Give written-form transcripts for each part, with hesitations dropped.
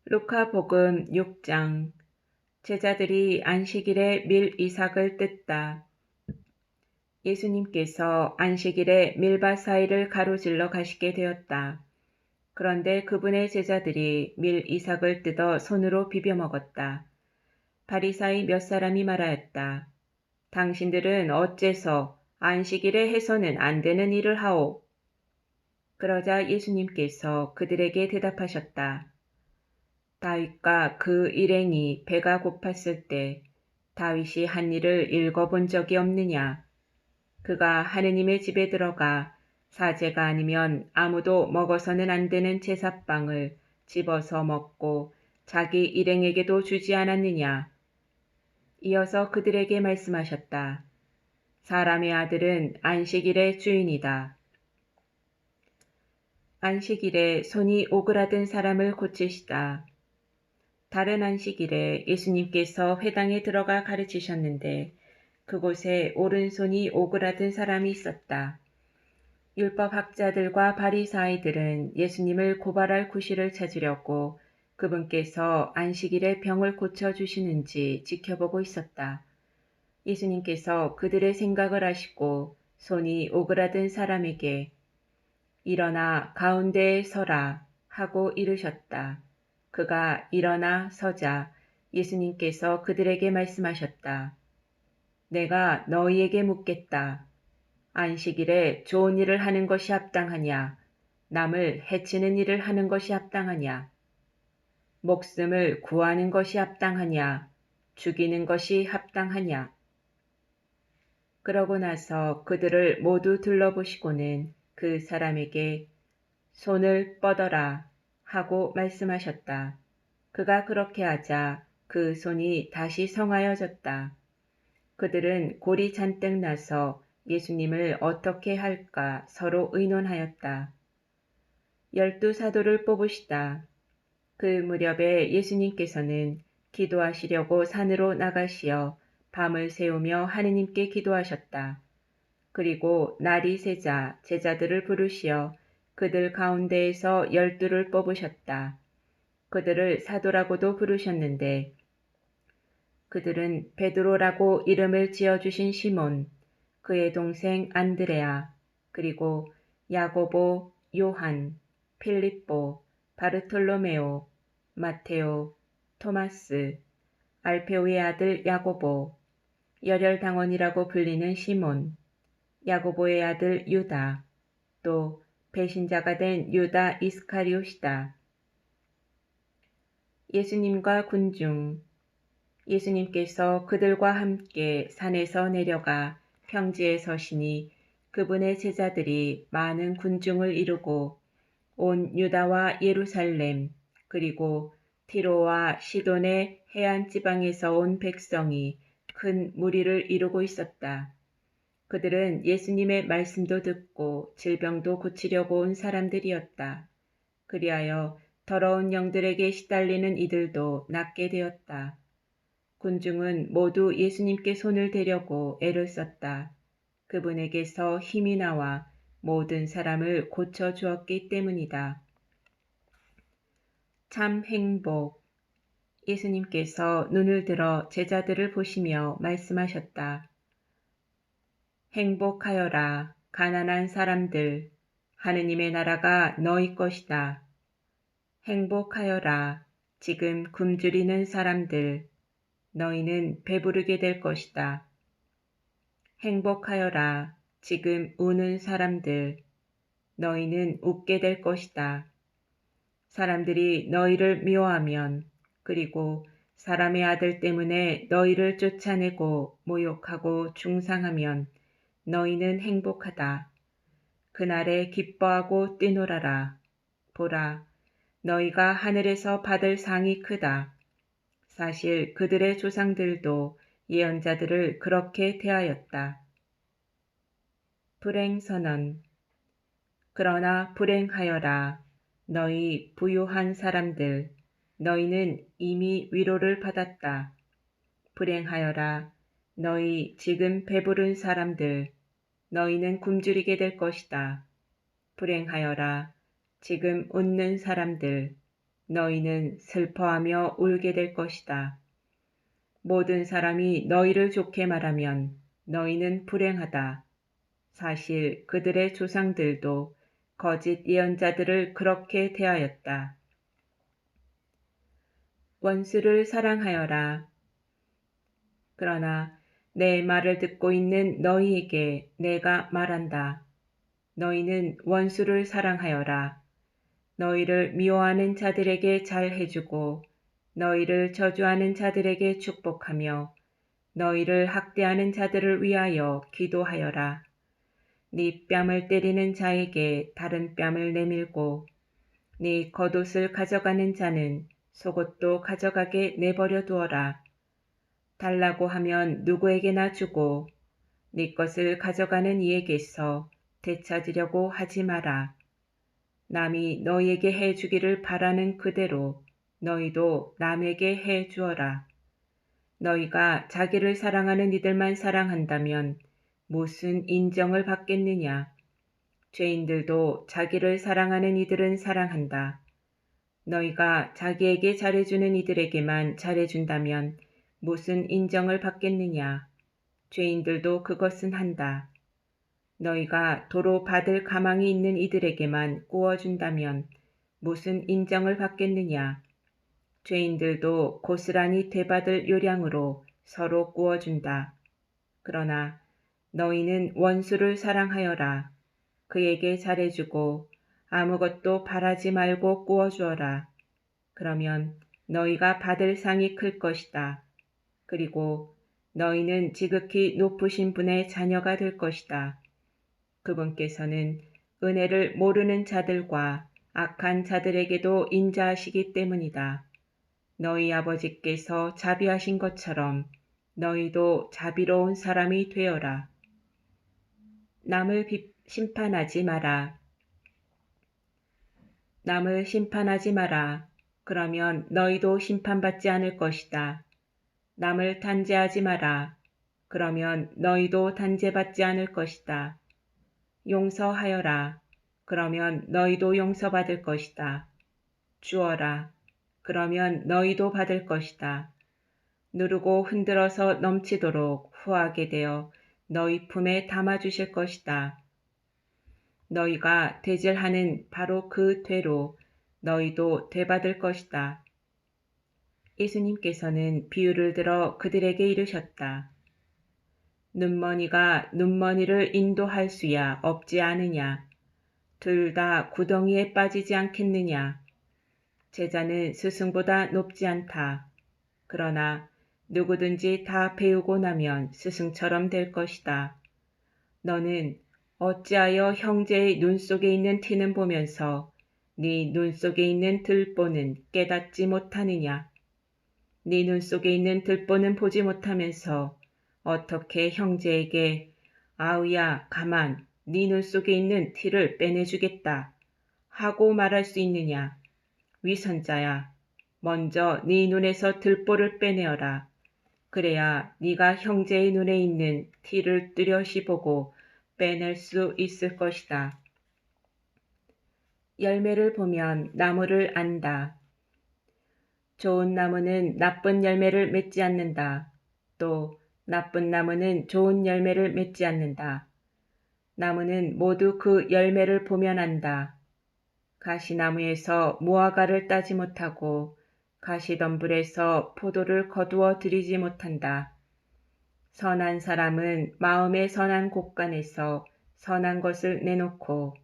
루카복음 6장. 제자들이 안식일에 밀 이삭을 뜯다. 예수님께서 안식일에 밀밭 사이를 가로질러 가시게 되었다. 그런데 그분의 제자들이 밀 이삭을 뜯어 손으로 비벼 먹었다. 바리사이 몇 사람이 말하였다. 당신들은 어째서 안식일에 해서는 안 되는 일을 하오? 그러자 예수님께서 그들에게 대답하셨다. 다윗과 그 일행이 배가 고팠을 때 다윗이 한 일을 읽어본 적이 없느냐? 그가 하느님의 집에 들어가 사제가 아니면 아무도 먹어서는 안 되는 제사빵을 집어서 먹고 자기 일행에게도 주지 않았느냐? 이어서 그들에게 말씀하셨다. 사람의 아들은 안식일의 주인이다. 안식일에 손이 오그라든 사람을 고치시다. 다른 안식일에 예수님께서 회당에 들어가 가르치셨는데 그곳에 오른손이 오그라든 사람이 있었다. 율법학자들과 바리사이들은 예수님을 고발할 구실을 찾으려고 그분께서 안식일에 병을 고쳐주시는지 지켜보고 있었다. 예수님께서 그들의 생각을 아시고 손이 오그라든 사람에게 일어나 가운데에 서라 하고 이르셨다. 그가 일어나 서자 예수님께서 그들에게 말씀하셨다. 내가 너희에게 묻겠다. 안식일에 좋은 일을 하는 것이 합당하냐? 남을 해치는 일을 하는 것이 합당하냐? 목숨을 구하는 것이 합당하냐? 죽이는 것이 합당하냐? 그러고 나서 그들을 모두 둘러보시고는 그 사람에게 손을 뻗어라 하고 말씀하셨다. 그가 그렇게 하자 그 손이 다시 성하여졌다. 그들은 골이 잔뜩 나서 예수님을 어떻게 할까 서로 의논하였다. 12 사도를 뽑으시다. 그 무렵에 예수님께서는 기도하시려고 산으로 나가시어 밤을 새우며 하느님께 기도하셨다. 그리고 날이 새자 제자들을 부르시어 그들 가운데에서 12를 뽑으셨다. 그들을 사도라고도 부르셨는데 그들은 베드로라고 이름을 지어주신 시몬, 그의 동생 안드레아, 그리고 야고보, 요한, 필립보, 바르톨로메오, 마테오, 토마스, 알페오의 아들 야고보, 열혈당원이라고 불리는 시몬, 야고보의 아들 유다, 또 배신자가 된 유다 이스카리옷이다. 예수님과 군중. 예수님께서 그들과 함께 산에서 내려가 평지에 서시니 그분의 제자들이 많은 군중을 이루고 온 유다와 예루살렘 그리고 티로와 시돈의 해안 지방에서 온 백성이 큰 무리를 이루고 있었다. 그들은 예수님의 말씀도 듣고 질병도 고치려고 온 사람들이었다. 그리하여 더러운 영들에게 시달리는 이들도 낫게 되었다. 군중은 모두 예수님께 손을 대려고 애를 썼다. 그분에게서 힘이 나와 모든 사람을 고쳐 주었기 때문이다. 참 행복. 예수님께서 눈을 들어 제자들을 보시며 말씀하셨다. 행복하여라, 가난한 사람들. 하느님의 나라가 너희 것이다. 행복하여라, 지금 굶주리는 사람들. 너희는 배부르게 될 것이다. 행복하여라, 지금 우는 사람들. 너희는 웃게 될 것이다. 사람들이 너희를 미워하면 그리고 사람의 아들 때문에 너희를 쫓아내고 모욕하고 중상하면 너희는 행복하다. 그날에 기뻐하고 뛰놀아라. 보라, 너희가 하늘에서 받을 상이 크다. 사실 그들의 조상들도 예언자들을 그렇게 대하였다. 불행선언. 그러나 불행하여라. 너희 부유한 사람들. 너희는 이미 위로를 받았다. 불행하여라. 너희 지금 배부른 사람들. 너희는 굶주리게 될 것이다. 불행하여라. 지금 웃는 사람들. 너희는 슬퍼하며 울게 될 것이다. 모든 사람이 너희를 좋게 말하면 너희는 불행하다. 사실 그들의 조상들도 거짓 예언자들을 그렇게 대하였다. 원수를 사랑하여라. 그러나 내 말을 듣고 있는 너희에게 내가 말한다. 너희는 원수를 사랑하여라. 너희를 미워하는 자들에게 잘 해주고 너희를 저주하는 자들에게 축복하며 너희를 학대하는 자들을 위하여 기도하여라. 네 뺨을 때리는 자에게 다른 뺨을 내밀고 네 겉옷을 가져가는 자는 속옷도 가져가게 내버려 두어라. 달라고 하면 누구에게나 주고 네 것을 가져가는 이에게서 되찾으려고 하지 마라. 남이 너희에게 해주기를 바라는 그대로 너희도 남에게 해주어라. 너희가 자기를 사랑하는 이들만 사랑한다면 무슨 인정을 받겠느냐? 죄인들도 자기를 사랑하는 이들은 사랑한다. 너희가 자기에게 잘해주는 이들에게만 잘해준다면 무슨 인정을 받겠느냐? 죄인들도 그것은 한다. 너희가 도로 받을 가망이 있는 이들에게만 구워준다면 무슨 인정을 받겠느냐? 죄인들도 고스란히 되받을 요량으로 서로 구워준다. 그러나 너희는 원수를 사랑하여라. 그에게 잘해주고 아무것도 바라지 말고 구워주어라. 그러면 너희가 받을 상이 클 것이다. 그리고 너희는 지극히 높으신 분의 자녀가 될 것이다. 그분께서는 은혜를 모르는 자들과 악한 자들에게도 인자하시기 때문이다. 너희 아버지께서 자비하신 것처럼 너희도 자비로운 사람이 되어라. 남을 심판하지 마라. 남을 심판하지 마라. 그러면 너희도 심판받지 않을 것이다. 남을 단죄하지 마라. 그러면 너희도 단죄받지 않을 것이다. 용서하여라. 그러면 너희도 용서받을 것이다. 주어라. 그러면 너희도 받을 것이다. 누르고 흔들어서 넘치도록 후하게 되어 너희 품에 담아주실 것이다. 너희가 되질하는 바로 그 되로 너희도 되받을 것이다. 예수님께서는 비유를 들어 그들에게 이르셨다. 눈머니가 눈머니를 인도할 수야 없지 않으냐. 둘 다 구덩이에 빠지지 않겠느냐. 제자는 스승보다 높지 않다. 그러나 누구든지 다 배우고 나면 스승처럼 될 것이다. 너는 어찌하여 형제의 눈 속에 있는 티는 보면서 네 눈 속에 있는 들보는 깨닫지 못하느냐. 네 눈 속에 있는 들보는 보지 못하면서 어떻게 형제에게 아우야 가만 네 눈 속에 있는 티를 빼내주겠다 하고 말할 수 있느냐. 위선자야, 먼저 네 눈에서 들보를 빼내어라. 그래야 네가 형제의 눈에 있는 티를 뚜렷이 보고 빼낼 수 있을 것이다. 열매를 보면 나무를 안다. 좋은 나무는 나쁜 열매를 맺지 않는다. 또 나쁜 나무는 좋은 열매를 맺지 않는다. 나무는 모두 그 열매를 보면 안다. 가시나무에서 무화과를 따지 못하고 가시덤불에서 포도를 거두어 들이지 못한다. 선한 사람은 마음의 선한 곳간에서 선한 것을 내놓고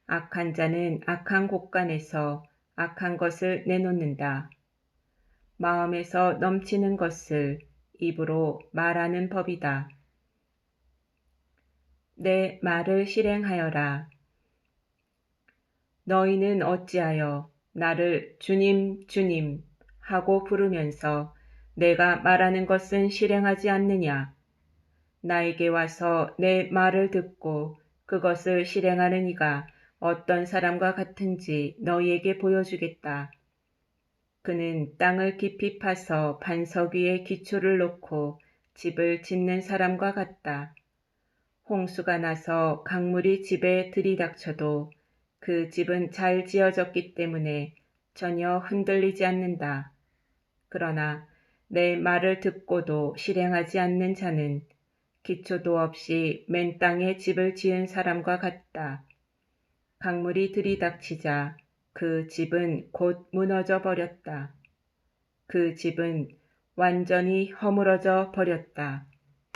악한 자는 악한 곳간에서 악한 것을 내놓는다. 마음에서 넘치는 것을 입으로 말하는 법이다. 내 말을 실행하여라. 너희는 어찌하여 나를 주님, 주님 하고 부르면서 내가 말하는 것은 실행하지 않느냐. 나에게 와서 내 말을 듣고 그것을 실행하는 이가 어떤 사람과 같은지 너희에게 보여주겠다. 그는 땅을 깊이 파서 반석 위에 기초를 놓고 집을 짓는 사람과 같다. 홍수가 나서 강물이 집에 들이닥쳐도 그 집은 잘 지어졌기 때문에 전혀 흔들리지 않는다. 그러나 내 말을 듣고도 실행하지 않는 자는 기초도 없이 맨 땅에 집을 지은 사람과 같다. 강물이 들이닥치자 그 집은 곧 무너져 버렸다. 그 집은 완전히 허물어져 버렸다.